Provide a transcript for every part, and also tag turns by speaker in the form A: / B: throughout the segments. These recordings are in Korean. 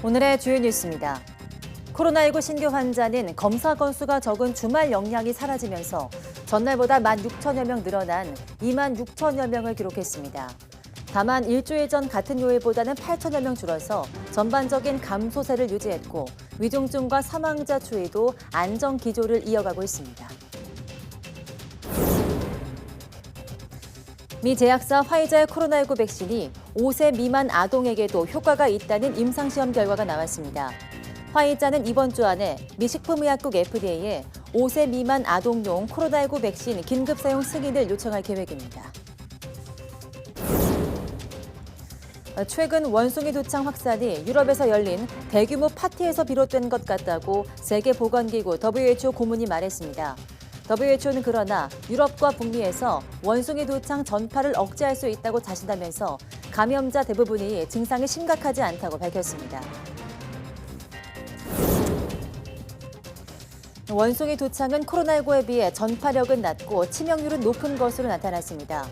A: 오늘의 주요 뉴스입니다. 코로나19 신규 환자는 검사 건수가 적은 주말 영향이 사라지면서 전날보다 16,000여 명 늘어난 26,000여 명을 기록했습니다. 다만 일주일 전 같은 요일보다는 8,000여 명 줄어서 전반적인 감소세를 유지했고 위중증과 사망자 추이도 안정 기조를 이어가고 있습니다. 미 제약사 화이자의 코로나19 백신이 5세 미만 아동에게도 효과가 있다는 임상시험 결과가 나왔습니다. 화이자는 이번 주 안에 미 식품의약국 FDA에 5세 미만 아동용 코로나19 백신 긴급 사용 승인을 요청할 계획입니다. 최근 원숭이 두창 확산이 유럽에서 열린 대규모 파티에서 비롯된 것 같다고 세계보건기구 WHO 고문이 말했습니다. WHO는 그러나 유럽과 북미에서 원숭이 두창 전파를 억제할 수 있다고 자신하면서 감염자 대부분이 증상이 심각하지 않다고 밝혔습니다. 원숭이 두창은 코로나19에 비해 전파력은 낮고 치명률은 높은 것으로 나타났습니다.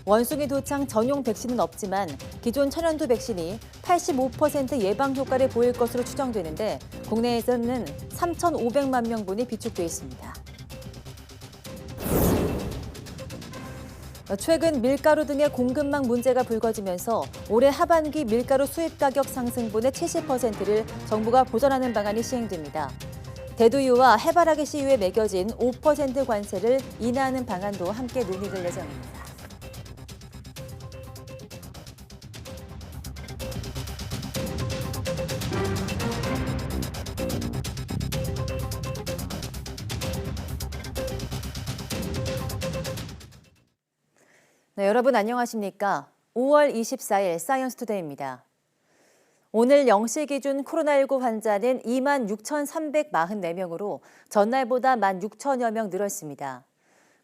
A: 원숭이 두창 전용 백신은 없지만 기존 천연두 백신이 85% 예방 효과를 보일 것으로 추정되는데 국내에서는 3,500만 명분이 비축돼 있습니다. 최근 밀가루 등의 공급망 문제가 불거지면서 올해 하반기 밀가루 수입 가격 상승분의 70%를 정부가 보전하는 방안이 시행됩니다. 대두유와 해바라기 씨유에 매겨진 5% 관세를 인하하는 방안도 함께 논의될 예정입니다. 네, 여러분 안녕하십니까? 5월 24일 사이언스투데이입니다. 오늘 0시 기준 코로나19 환자는 26,344명으로 전날보다 16,000여 명 늘었습니다.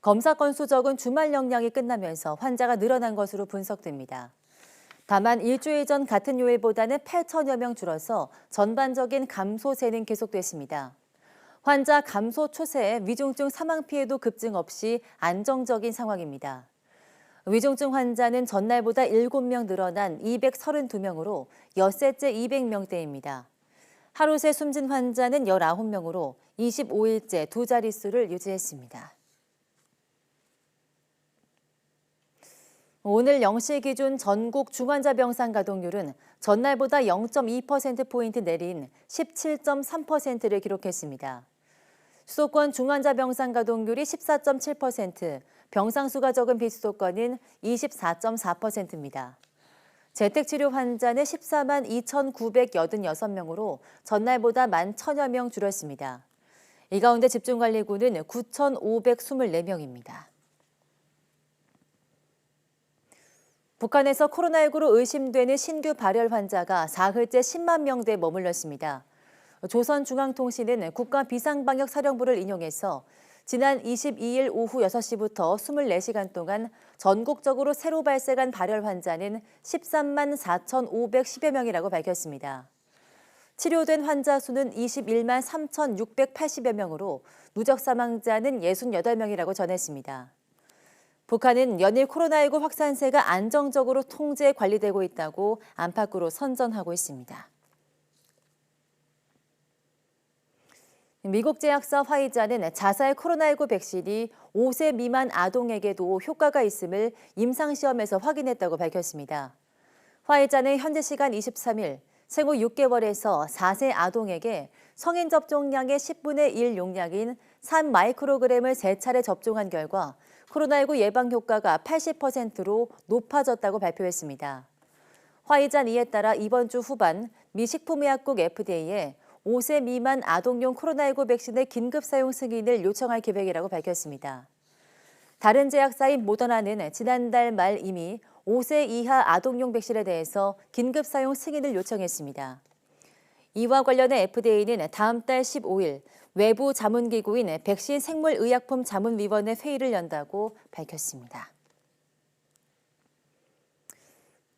A: 검사 건수 적은 주말 영향이 끝나면서 환자가 늘어난 것으로 분석됩니다. 다만 일주일 전 같은 요일보다는 8,000여 명 줄어서 전반적인 감소세는 계속됐습니다. 환자 감소 추세에 위중증 사망 피해도 급증 없이 안정적인 상황입니다. 위중증 환자는 전날보다 7명 늘어난 232명으로 엿새째 200명대입니다. 하루 새 숨진 환자는 19명으로 25일째 두 자릿수를 유지했습니다. 오늘 0시 기준 전국 중환자 병상 가동률은 전날보다 0.2%포인트 내린 17.3%를 기록했습니다. 수도권 중환자 병상 가동률이 14.7%, 병상수가 적은 비수도권은 24.4%입니다. 재택치료 환자는 14만 2,986명으로 전날보다 11,000여 명 줄었습니다. 이 가운데 집중관리군은 9,524명입니다. 북한에서 코로나19로 의심되는 신규 발열 환자가 사흘째 10만 명대에 머물렀습니다. 조선중앙통신은 국가비상방역사령부를 인용해서 지난 22일 오후 6시부터 24시간 동안 전국적으로 새로 발생한 발열 환자는 13만 4,510여 명이라고 밝혔습니다. 치료된 환자 수는 21만 3,680여 명으로 누적 사망자는 68명이라고 전했습니다. 북한은 연일 코로나19 확산세가 안정적으로 통제 관리되고 있다고 안팎으로 선전하고 있습니다. 미국 제약사 화이자는 자사의 코로나19 백신이 5세 미만 아동에게도 효과가 있음을 임상시험에서 확인했다고 밝혔습니다. 화이자는 현지 시간 23일 생후 6개월에서 4세 아동에게 성인 접종량의 10분의 1 용량인 3마이크로그램을 3차례 접종한 결과 코로나19 예방 효과가 80%로 높아졌다고 발표했습니다. 화이자는 이에 따라 이번 주 후반 미 식품의약국 FDA에 5세 미만 아동용 코로나19 백신의 긴급 사용 승인을 요청할 계획이라고 밝혔습니다. 다른 제약사인 모더나는 지난달 말 이미 5세 이하 아동용 백신에 대해서 긴급 사용 승인을 요청했습니다. 이와 관련해 FDA는 다음 달 15일 외부 자문기구인 백신 생물의약품 자문위원회 회의를 연다고 밝혔습니다.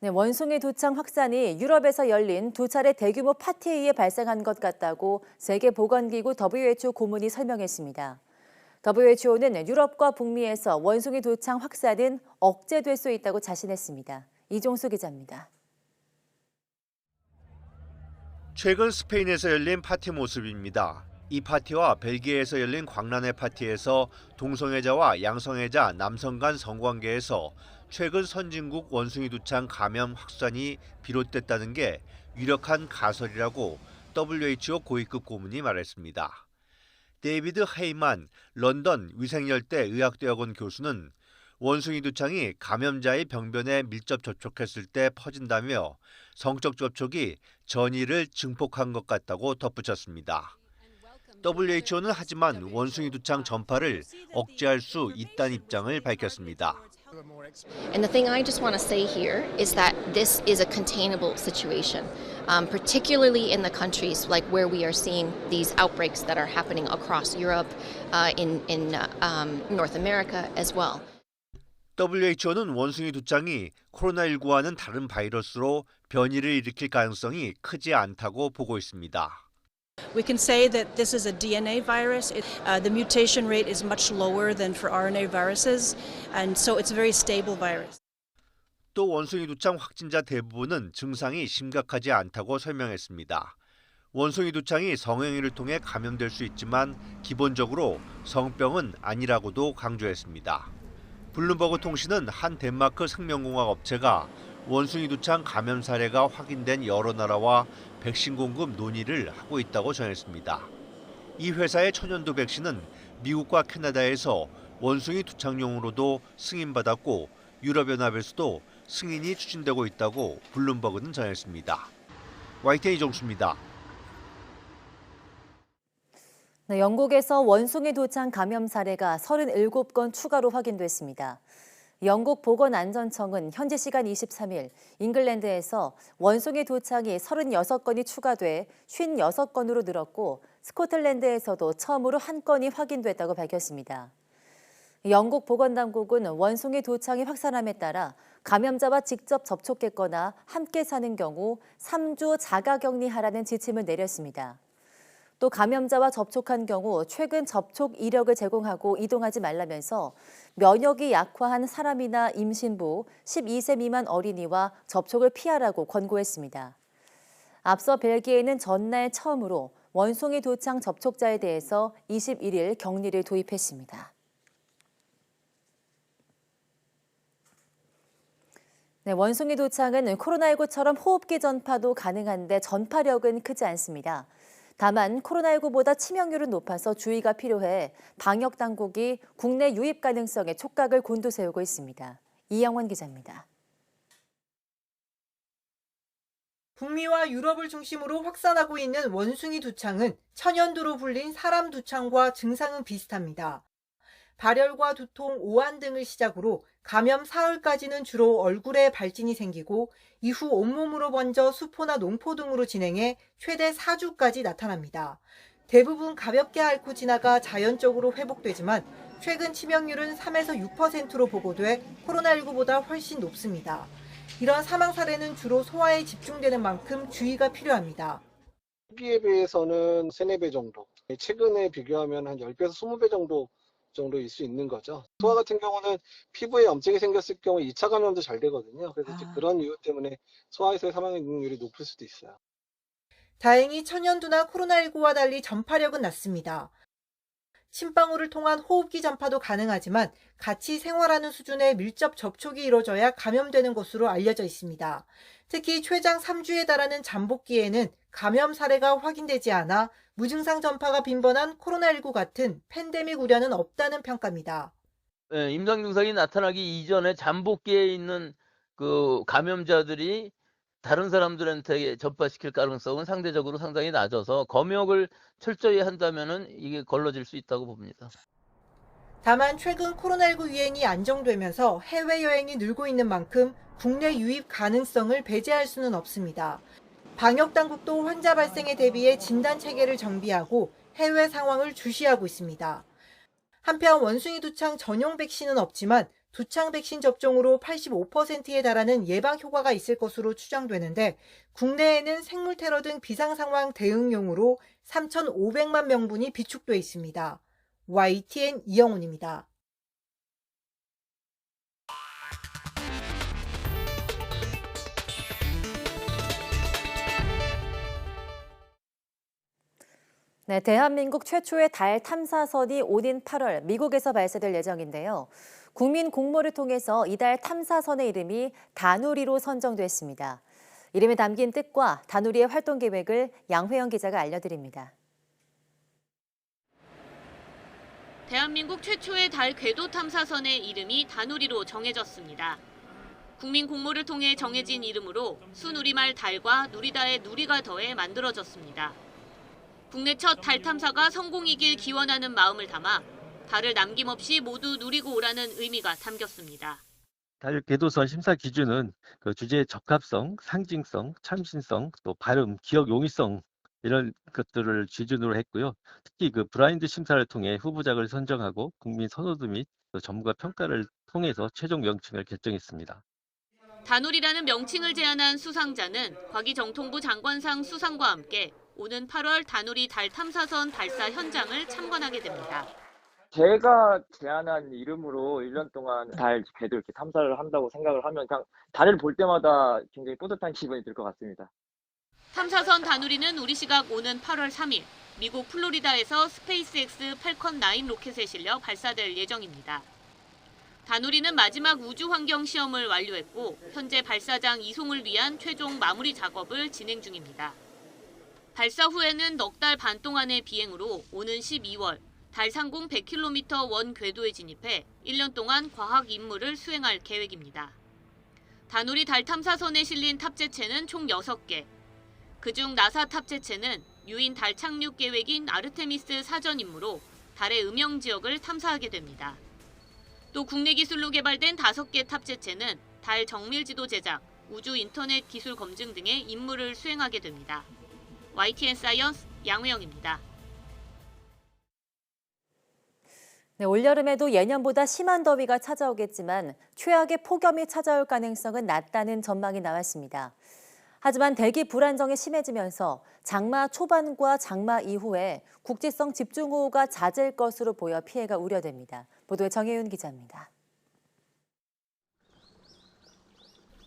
A: 네, 원숭이 두창 확산이 유럽에서 열린 두 차례 대규모 파티에 의해 발생한 것 같다고 세계보건기구 WHO 고문이 설명했습니다. WHO는 유럽과 북미에서 원숭이 두창 확산은 억제될 수 있다고 자신했습니다. 이종수 기자입니다.
B: 최근 스페인에서 열린 파티 모습입니다. 이 파티와 벨기에에서 열린 광란회 파티에서 동성애자와 양성애자 남성 간 성관계에서 최근 선진국 원숭이 두창 감염 확산이 비롯됐다는 게 유력한 가설이라고 WHO 고위급 고문이 말했습니다. 데이비드 헤이만 런던 위생열대 의학대학원 교수는 원숭이 두창이 감염자의 병변에 밀접 접촉했을 때 퍼진다며 성적 접촉이 전이를 증폭한 것 같다고 덧붙였습니다. WHO는 하지만 원숭이 두창 전파를 억제할 수 있다는 입장을 밝혔습니다.
C: And the thing I just want to say here is that this is a containable situation, particularly in the countries like where we are seeing these outbreaks that are happening across Europe, in North America as well.
B: WHO는 원숭이 두창이 코로나19와는 다른 바이러스로 변이를 일으킬 가능성이 크지 않다고 보고 있습니다.
D: We can say that this is a DNA virus. The mutation rate is much lower than for RNA viruses, and so it's a very stable virus.
B: 또 원숭이 두창 확진자 대부분은 증상이 심각하지 않다고 설명했습니다. 원숭이 두창이 성행위를 통해 감염될 수 있지만 기본적으로 성병은 아니라고도 강조했습니다. 블룸버그 통신은 한 덴마크 생명공학 업체가 원숭이 두창 감염 사례가 확인된 여러 나라와 백신 공급 논의를 하고 있다고 전했습니다. 이 회사의 천연두 백신은 미국과 캐나다에서 원숭이 두창용으로도 승인받았고 유럽연합에서도 승인이 추진되고 있다고 블룸버그는 전했습니다. YTN 이종수입니다.
A: 네, 영국에서 원숭이 두창 감염 사례가 37건 추가로 확인됐습니다. 영국 보건안전청은 현지 시간 23일 잉글랜드에서 원숭이 두창이 36건이 추가돼 56건으로 늘었고 스코틀랜드에서도 처음으로 1건이 확인됐다고 밝혔습니다. 영국 보건당국은 원숭이 두창이 확산함에 따라 감염자와 직접 접촉했거나 함께 사는 경우 3주 자가격리하라는 지침을 내렸습니다. 또 감염자와 접촉한 경우 최근 접촉 이력을 제공하고 이동하지 말라면서 면역이 약화한 사람이나 임신부, 12세 미만 어린이와 접촉을 피하라고 권고했습니다. 앞서 벨기에는 전날 처음으로 원숭이 두창 접촉자에 대해서 21일 격리를 도입했습니다. 네, 원숭이 두창은 코로나19처럼 호흡기 전파도 가능한데 전파력은 크지 않습니다. 다만 코로나19보다 치명률은 높아서 주의가 필요해 방역 당국이 국내 유입 가능성에 촉각을 곤두세우고 있습니다. 이영원 기자입니다.
E: 북미와 유럽을 중심으로 확산하고 있는 원숭이 두창은 천연두로 불린 사람 두창과 증상은 비슷합니다. 발열과 두통, 오한 등을 시작으로 감염 사흘까지는 주로 얼굴에 발진이 생기고 이후 온몸으로 번져 수포나 농포 등으로 진행해 최대 4주까지 나타납니다. 대부분 가볍게 앓고 지나가 자연적으로 회복되지만 최근 치명률은 3에서 6%로 보고돼 코로나19보다 훨씬 높습니다. 이런 사망 사례는 주로 소아에 집중되는 만큼 주의가 필요합니다.
F: 초기에 비해서는 3, 4배 정도, 최근에 비교하면 한 10배에서 20배 정도일 수 있는 거죠. 소아 같은 경우는 피부에 염증이 생겼을 경우 2차 감염도 잘 되거든요. 그래서 그런 이유 때문에 소아에서의 사망률이 높을 수도 있어요.
E: 다행히 천연두나 코로나19와 달리 전파력은 낮습니다. 침방울을 통한 호흡기 전파도 가능하지만 같이 생활하는 수준의 밀접 접촉이 이루어져야 감염되는 것으로 알려져 있습니다. 특히 최장 3주에 달하는 잠복기에는 감염 사례가 확인되지 않아 무증상 전파가 빈번한 코로나19 같은 팬데믹 우려는 없다는 평가입니다.
G: 네, 임상 증상이 나타나기 이전에 잠복기에 있는 그 감염자들이 다른 사람들한테 전파시킬 가능성은 상대적으로 상당히 낮아서 검역을 철저히 한다면은 이게 걸러질 수 있다고 봅니다.
E: 다만 최근 코로나19 유행이 안정되면서 해외여행이 늘고 있는 만큼 국내 유입 가능성을 배제할 수는 없습니다. 방역당국도 환자 발생에 대비해 진단 체계를 정비하고 해외 상황을 주시하고 있습니다. 한편 원숭이 두창 전용 백신은 없지만 두창 백신 접종으로 85%에 달하는 예방 효과가 있을 것으로 추정되는데 국내에는 생물 테러 등 비상 상황 대응용으로 3,500만 명분이 비축돼 있습니다. YTN 이영훈입니다.
A: 네, 대한민국 최초의 달 탐사선이 오는 8월 미국에서 발사될 예정인데요. 국민 공모를 통해서 이달 탐사선의 이름이 다누리로 선정됐습니다. 이름에 담긴 뜻과 다누리의 활동 계획을 양회영 기자가 알려드립니다.
H: 대한민국 최초의 달 궤도 탐사선의 이름이 다누리로 정해졌습니다. 국민 공모를 통해 정해진 이름으로 순우리말 달과 누리다의 누리가 더해 만들어졌습니다. 국내 첫 달 탐사가 성공이길 기원하는 마음을 담아 달을 남김없이 모두 누리고 오라는 의미가 담겼습니다.
I: 달 궤도선 심사 기준은 그 주제의 적합성, 상징성, 참신성, 또 발음, 기억 용이성 이런 것들을 기준으로 했고요. 특히 그 브라인드 심사를 통해 후보작을 선정하고 국민 선호도 및 또 전문가 평가를 통해서 최종 명칭을 결정했습니다.
H: 다누리라는 명칭을 제안한 수상자는 과기정통부 장관상 수상과 함께 오는 8월 다누리 달 탐사선 발사 현장을 참관하게 됩니다.
J: 제가 제안한 이름으로 1년 동안 달 궤도 이렇게 탐사를 한다고 생각을 하면 그냥 달을 볼 때마다 굉장히 뿌듯한 기분이 들 것 같습니다.
H: 탐사선 다누리는 우리 시각 오는 8월 3일 미국 플로리다에서 스페이스X 팔컨 9 로켓에 실려 발사될 예정입니다. 다누리는 마지막 우주 환경 시험을 완료했고 현재 발사장 이송을 위한 최종 마무리 작업을 진행 중입니다. 발사 후에는 넉 달 반 동안의 비행으로 오는 12월 달 상공 100km 원 궤도에 진입해 1년 동안 과학 임무를 수행할 계획입니다. 다누리 달 탐사선에 실린 탑재체는 총 6개. 그중 나사 탑재체는 유인 달 착륙 계획인 아르테미스 사전 임무로 달의 음영 지역을 탐사하게 됩니다. 또 국내 기술로 개발된 5개 탑재체는 달 정밀 지도 제작, 우주 인터넷 기술 검증 등의 임무를 수행하게 됩니다. YTN 사이언스 양회영입니다.
A: 네, 올여름에도 예년보다 심한 더위가 찾아오겠지만 최악의 폭염이 찾아올 가능성은 낮다는 전망이 나왔습니다. 하지만 대기 불안정이 심해지면서 장마 초반과 장마 이후에 국지성 집중호우가 잦을 것으로 보여 피해가 우려됩니다. 보도에 정혜윤 기자입니다.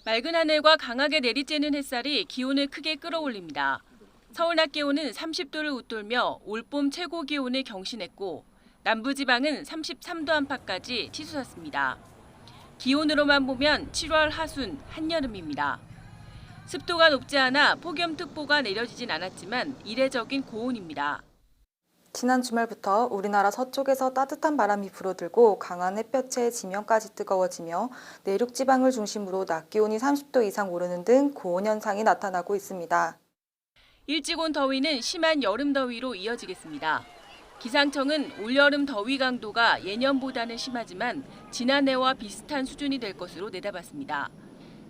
K: 맑은 하늘과 강하게 내리쬐는 햇살이 기온을 크게 끌어올립니다. 서울 낮 기온은 30도를 웃돌며 올봄 최고 기온을 경신했고 남부지방은 33도 안팎까지 치솟았습니다. 기온으로만 보면 7월 하순 한여름입니다. 습도가 높지 않아 폭염특보가 내려지진 않았지만 이례적인 고온입니다.
L: 지난 주말부터 우리나라 서쪽에서 따뜻한 바람이 불어들고 강한 햇볕에 지면까지 뜨거워지며 내륙 지방을 중심으로 낮 기온이 30도 이상 오르는 등 고온 현상이 나타나고 있습니다.
K: 일찍 온 더위는 심한 여름 더위로 이어지겠습니다. 기상청은 올여름 더위 강도가 예년보다는 심하지만 지난해와 비슷한 수준이 될 것으로 내다봤습니다.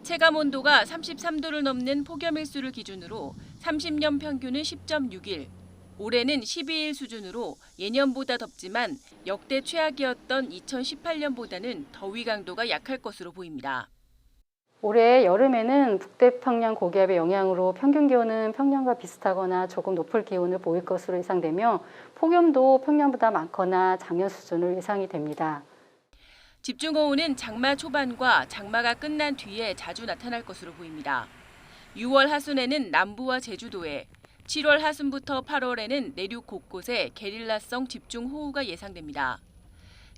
K: 체감 온도가 33도를 넘는 폭염일수를 기준으로 30년 평균은 10.6일, 올해는 12일 수준으로 예년보다 덥지만 역대 최악이었던 2018년보다는 더위 강도가 약할 것으로 보입니다.
M: 올해 여름에는 북태평양 고기압의 영향으로 평균 기온은 평년과 비슷하거나 조금 높을 기온을 보일 것으로 예상되며 폭염도 평년보다 많거나 작년 수준으로 예상이 됩니다.
K: 집중호우는 장마 초반과 장마가 끝난 뒤에 자주 나타날 것으로 보입니다. 6월 하순에는 남부와 제주도에, 7월 하순부터 8월에는 내륙 곳곳에 게릴라성 집중호우가 예상됩니다.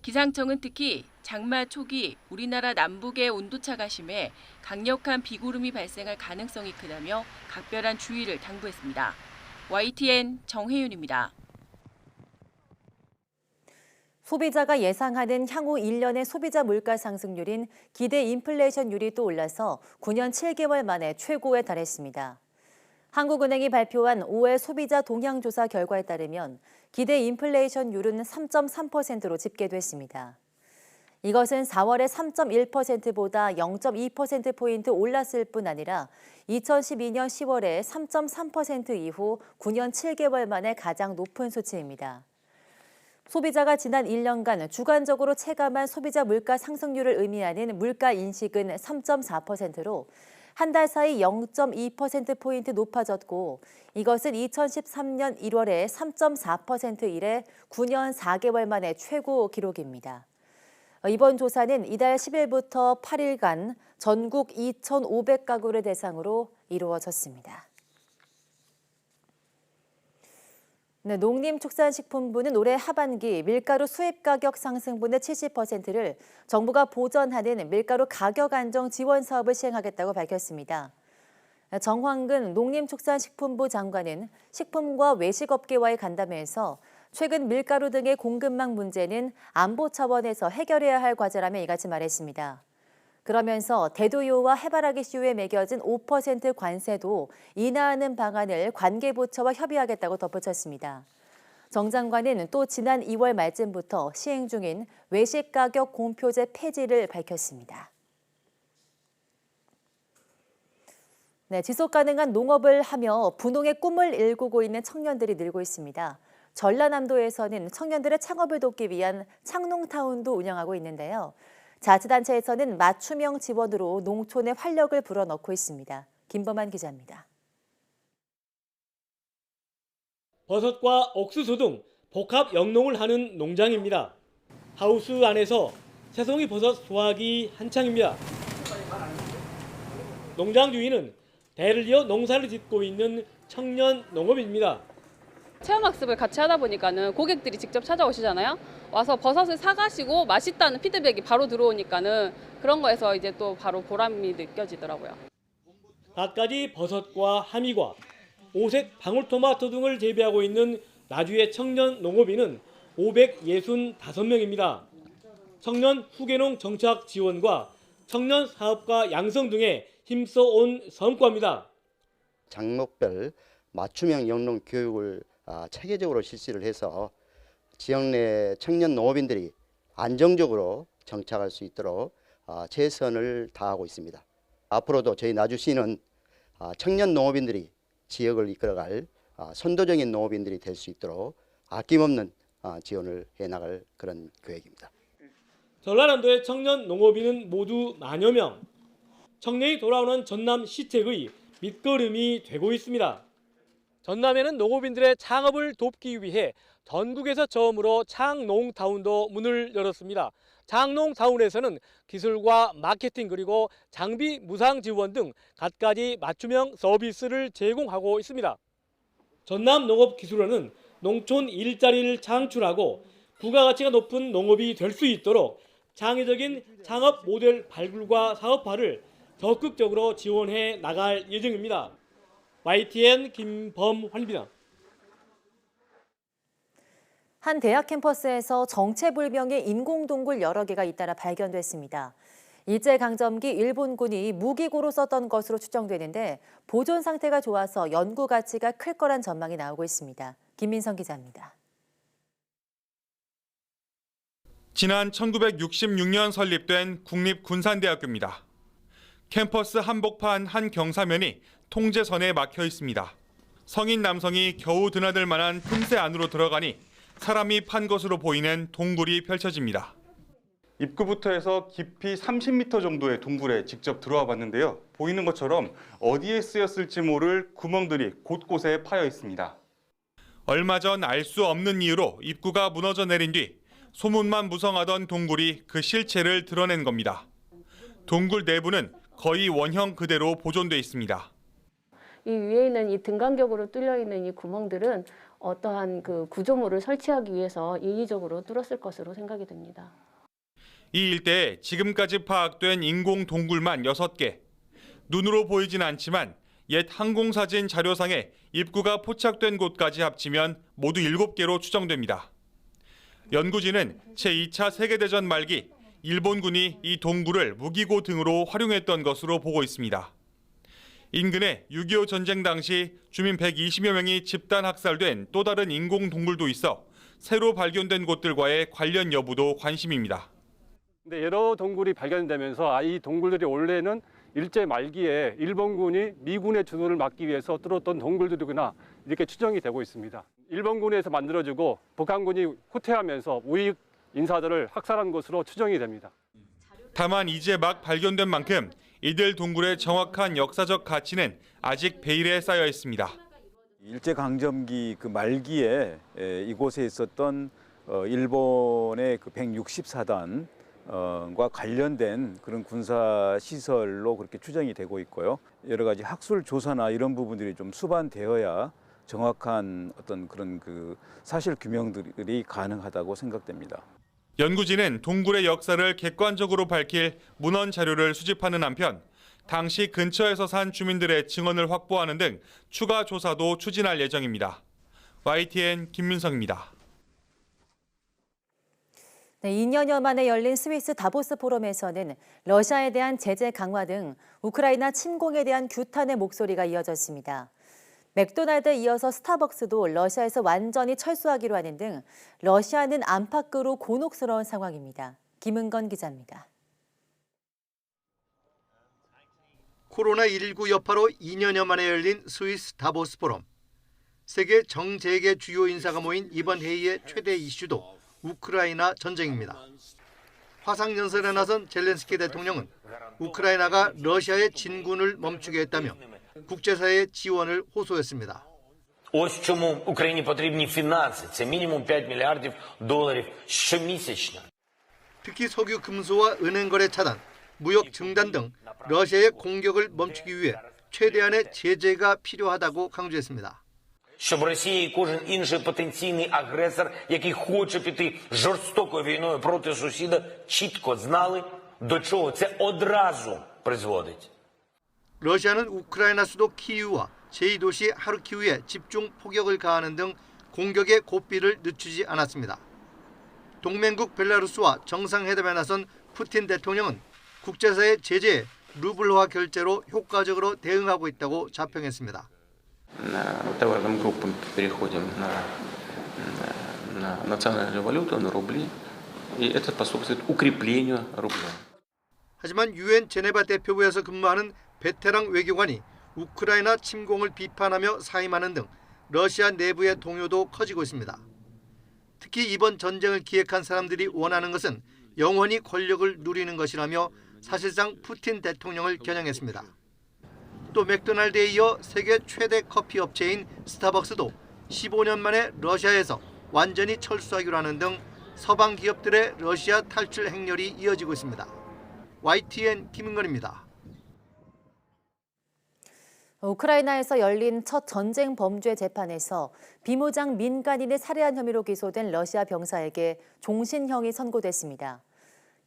K: 기상청은 특히 장마 초기 우리나라 남북의 온도차가 심해 강력한 비구름이 발생할 가능성이 크다며 각별한 주의를 당부했습니다. YTN 정혜윤입니다.
A: 소비자가 예상하는 향후 1년의 소비자 물가 상승률인 기대 인플레이션율이 또 올라서 9년 7개월 만에 최고에 달했습니다. 한국은행이 발표한 5월 소비자 동향조사 결과에 따르면 기대 인플레이션율은 3.3%로 집계됐습니다. 이것은 4월의 3.1%보다 0.2%포인트 올랐을 뿐 아니라 2012년 10월의 3.3% 이후 9년 7개월 만에 가장 높은 수치입니다. 소비자가 지난 1년간 주관적으로 체감한 소비자 물가 상승률을 의미하는 물가 인식은 3.4%로 한 달 사이 0.2%포인트 높아졌고 이것은 2013년 1월에 3.4% 이래 9년 4개월 만에 최고 기록입니다. 이번 조사는 이달 10일부터 8일간 전국 2,500가구를 대상으로 이루어졌습니다. 네, 농림축산식품부는 올해 하반기 밀가루 수입 가격 상승분의 70%를 정부가 보전하는 밀가루 가격 안정 지원 사업을 시행하겠다고 밝혔습니다. 정황근 농림축산식품부 장관은 식품과 외식업계와의 간담회에서 최근 밀가루 등의 공급망 문제는 안보 차원에서 해결해야 할 과제라며 이같이 말했습니다. 그러면서 대두요와 해바라기 씨유에 매겨진 5% 관세도 인하하는 방안을 관계부처와 협의하겠다고 덧붙였습니다. 정 장관은 또 지난 2월 말쯤부터 시행 중인 외식가격 공표제 폐지를 밝혔습니다. 네, 지속가능한 농업을 하며 분홍의 꿈을 일구고 있는 청년들이 늘고 있습니다. 전라남도에서는 청년들의 창업을 돕기 위한 창농타운도 운영하고 있는데요. 자치단체에서는 맞춤형 지원으로 농촌에 활력을 불어넣고 있습니다. 김범한 기자입니다.
N: 버섯과 옥수수 등 복합 영농을 하는 농장입니다. 하우스 안에서 새송이 버섯 수확이 한창입니다. 농장 주인은 대를 이어 농사를 짓고 있는 청년 농업입니다.
O: 체험학습을 같이 하다 보니까는 고객들이 직접 찾아오시잖아요. 와서 버섯을 사가시고 맛있다는 피드백이 바로 들어오니까는 그런 거에서 이제 또 바로 보람이 느껴지더라고요.
N: 갖가지 버섯과 하미과, 오색 방울토마토 등을 재배하고 있는 나주의 청년 농업인은 565명입니다. 청년 후계농 정착 지원과 청년 사업가 양성 등에 힘써온 성과입니다.
P: 장목별 맞춤형 영농 교육을 체계적으로 실시를 해서 지역 내 청년 농업인들이 안정적으로 정착할 수 있도록 최선을 다하고 있습니다. 앞으로도 저희 나주시는 청년 농업인들이 지역을 이끌어갈 선도적인 농업인들이 될 수 있도록 아낌없는 지원을 해나갈 그런 계획입니다.
N: 전라남도의 청년 농업인은 모두 만여 명. 청년이 돌아오는 전남 시책의 밑거름이 되고 있습니다. 전남에는 농업인들의 창업을 돕기 위해 전국에서 처음으로 창농타운도 문을 열었습니다. 창농타운에서는 기술과 마케팅 그리고 장비 무상 지원 등 갖가지 맞춤형 서비스를 제공하고 있습니다. 전남농업기술원은 농촌 일자리를 창출하고 부가가치가 높은 농업이 될 수 있도록 창의적인 창업 모델 발굴과 사업화를 적극적으로 지원해 나갈 예정입니다. YTN 김범환입니다.
A: 한 대학 캠퍼스에서 정체불명의 인공동굴 여러 개가 잇따라 발견됐습니다. 일제강점기 일본군이 무기고로 썼던 것으로 추정되는데 보존 상태가 좋아서 연구 가치가 클 거란 전망이 나오고 있습니다. 김민성 기자입니다.
Q: 지난 1966년 설립된 국립군산대학교입니다. 캠퍼스 한복판 한 경사면이 통제선에 막혀 있습니다. 성인 남성이 겨우 드나들 만한 틈새 안으로 들어가니 사람이 판 것으로 보이는 동굴이 펼쳐집니다.
R: 입구부터 해서 깊이 30m 정도의 동굴에 직접 들어와 봤는데요. 보이는 것처럼 어디에 쓰였을지 모를 구멍들이 곳곳에 파여 있습니다.
Q: 얼마 전 알 수 없는 이유로 입구가 무너져 내린 뒤 소문만 무성하던 동굴이 그 실체를 드러낸 겁니다. 동굴 내부는 거의 원형 그대로 보존돼 있습니다.
M: 이 위에 있는 이 등간격으로 뚫려 있는 이 구멍들은 어떠한 그 구조물을 설치하기 위해서 인위적으로 뚫었을 것으로 생각이 됩니다.
Q: 이 일대에 지금까지 파악된 인공 동굴만 6개. 눈으로 보이진 않지만 옛 항공사진 자료상에 입구가 포착된 곳까지 합치면 모두 7개로 추정됩니다. 연구진은 제2차 세계대전 말기 일본군이 이 동굴을 무기고 등으로 활용했던 것으로 보고 있습니다. 인근에 6.25 전쟁 당시 주민 120여 명이 집단 학살된 또 다른 인공 동굴도 있어 새로 발견된 곳들과의 관련 여부도 관심입니다.
S: 근데 여러 동굴이 발견되면서 이 동굴들이 원래는 일제 말기에 일본군이 미군의 주둔을 막기 위해서 뚫었던 동굴들이구나 이렇게 추정이 되고 있습니다. 일본군에서 만들어지고 북한군이 후퇴하면서 우익 인사들을 학살한 것으로 추정이 됩니다.
Q: 다만 이제 막 발견된 만큼 이들 동굴의 정확한 역사적 가치는 아직 베일에 쌓여 있습니다.
T: 일제강점기 그 말기에 이곳에 있었던 일본의 그 164단과 관련된 그런 군사 시설로 그렇게 추정이 되고 있고요. 여러 가지 학술 조사나 이런 부분들이 좀 수반되어야 정확한 어떤 그런 그 사실 규명들이 가능하다고 생각됩니다.
Q: 연구진은 동굴의 역사를 객관적으로 밝힐 문헌 자료를 수집하는 한편 당시 근처에서 산 주민들의 증언을 확보하는 등 추가 조사도 추진할 예정입니다. YTN 김민성입니다.
A: 네, 2년여 만에 열린 스위스 다보스 포럼에서는 러시아에 대한 제재 강화 등 우크라이나 침공에 대한 규탄의 목소리가 이어졌습니다. 맥도날드에 이어서 스타벅스도 러시아에서 완전히 철수하기로 하는 등 러시아는 안팎으로 곤혹스러운 상황입니다. 김은건 기자입니다.
B: 코로나19 여파로 2년여 만에 열린 스위스 다보스 포럼. 세계 정재계 주요 인사가 모인 이번 회의의 최대 이슈도 우크라이나 전쟁입니다. 화상연설에 나선 젤렌스키 대통령은 우크라이나가 러시아의 진군을 멈추게 했다며 국제사회의 지원을 호소했습니다.
U: Ось чому Україні потрібні фінанси. Це мінімум 5 мільярдів доларів щомісячно.
B: 특히 석유 금소와 은행 거래 차단, 무역 중단 등 러시아의 공격을 멈추기 위해 최대한의 제재가 필요하다고 강조했습니다.
U: Щоб Росія і кожен інший потенційний агресор, який хоче піти жорстокою війною проти сусіда, чітко знали, до чого це одразу призводить.
B: 러시아는 우크라이나 수도 키이우와 제2도시 하르키우에 집중 포격을 가하는 등 공격의 고삐를 늦추지 않았습니다. 동맹국 벨라루스와 정상회담에 나선 푸틴 대통령은 국제사회 제재에 루블화 결제로 효과적으로 대응하고 있다고 자평했습니다.
V: Товарным группам переходим на национальную валюту, на рубли, и это способствует укреплению рубля.
B: 하지만 유엔 제네바 대표부에서 근무하는 베테랑 외교관이 우크라이나 침공을 비판하며 사임하는 등 러시아 내부의 동요도 커지고 있습니다. 특히 이번 전쟁을 기획한 사람들이 원하는 것은 영원히 권력을 누리는 것이라며 사실상 푸틴 대통령을 겨냥했습니다. 또 맥도날드에 이어 세계 최대 커피 업체인 스타벅스도 15년 만에 러시아에서 완전히 철수하기로 하는 등 서방 기업들의 러시아 탈출 행렬이 이어지고 있습니다. YTN 김은건입니다.
A: 우크라이나에서 열린 첫 전쟁 범죄 재판에서 비무장 민간인을 살해한 혐의로 기소된 러시아 병사에게 종신형이 선고됐습니다.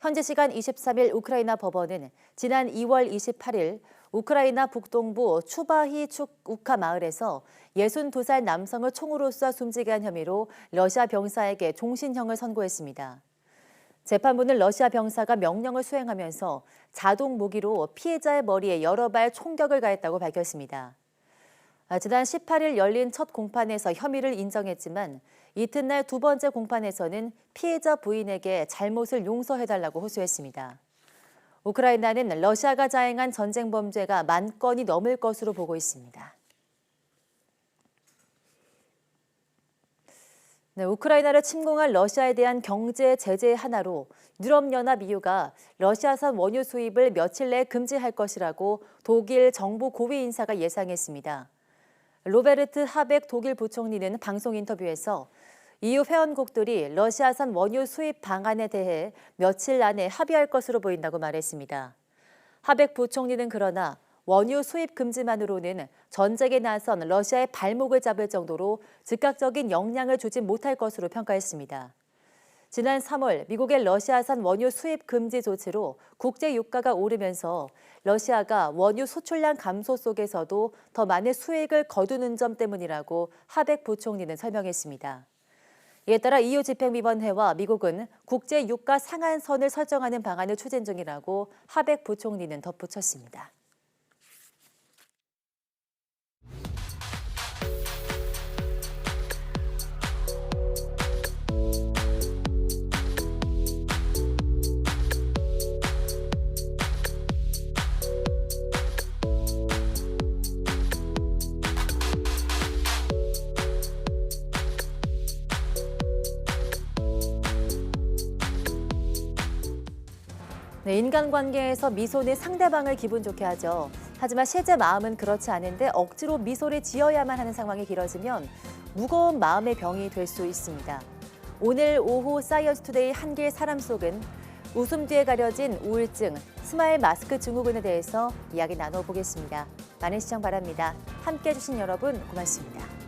A: 현지 시간 23일 우크라이나 법원은 지난 2월 28일 우크라이나 북동부 추바히 축우카 마을에서 62살 남성을 총으로 쏴 숨지게 한 혐의로 러시아 병사에게 종신형을 선고했습니다. 재판부는 러시아 병사가 명령을 수행하면서 자동 무기로 피해자의 머리에 여러 발 총격을 가했다고 밝혔습니다. 지난 18일 열린 첫 공판에서 혐의를 인정했지만 이튿날 두 번째 공판에서는 피해자 부인에게 잘못을 용서해달라고 호소했습니다. 우크라이나는 러시아가 자행한 전쟁 범죄가 10,000건이 넘을 것으로 보고 있습니다. 네, 우크라이나를 침공한 러시아에 대한 경제 제재의 하나로 유럽연합 EU가 러시아산 원유 수입을 며칠 내에 금지할 것이라고 독일 정부 고위 인사가 예상했습니다. 로베르트 하벡 독일 부총리는 방송 인터뷰에서 EU 회원국들이 러시아산 원유 수입 방안에 대해 며칠 안에 합의할 것으로 보인다고 말했습니다. 하벡 부총리는 그러나 원유 수입 금지만으로는 전쟁에 나선 러시아의 발목을 잡을 정도로 즉각적인 영향을 주지 못할 것으로 평가했습니다. 지난 3월 미국의 러시아산 원유 수입 금지 조치로 국제 유가가 오르면서 러시아가 원유 수출량 감소 속에서도 더 많은 수익을 거두는 점 때문이라고 하벡 부총리는 설명했습니다. 이에 따라 EU 집행위원회와 미국은 국제 유가 상한선을 설정하는 방안을 추진 중이라고 하벡 부총리는 덧붙였습니다. 네, 인간관계에서 미소는 상대방을 기분 좋게 하죠. 하지만 실제 마음은 그렇지 않은데 억지로 미소를 지어야만 하는 상황이 길어지면 무거운 마음의 병이 될 수 있습니다. 오늘 오후 사이언스 투데이 한길 사람 속은 웃음 뒤에 가려진 우울증, 스마일 마스크 증후군에 대해서 이야기 나눠보겠습니다. 많은 시청 바랍니다. 함께해 주신 여러분 고맙습니다.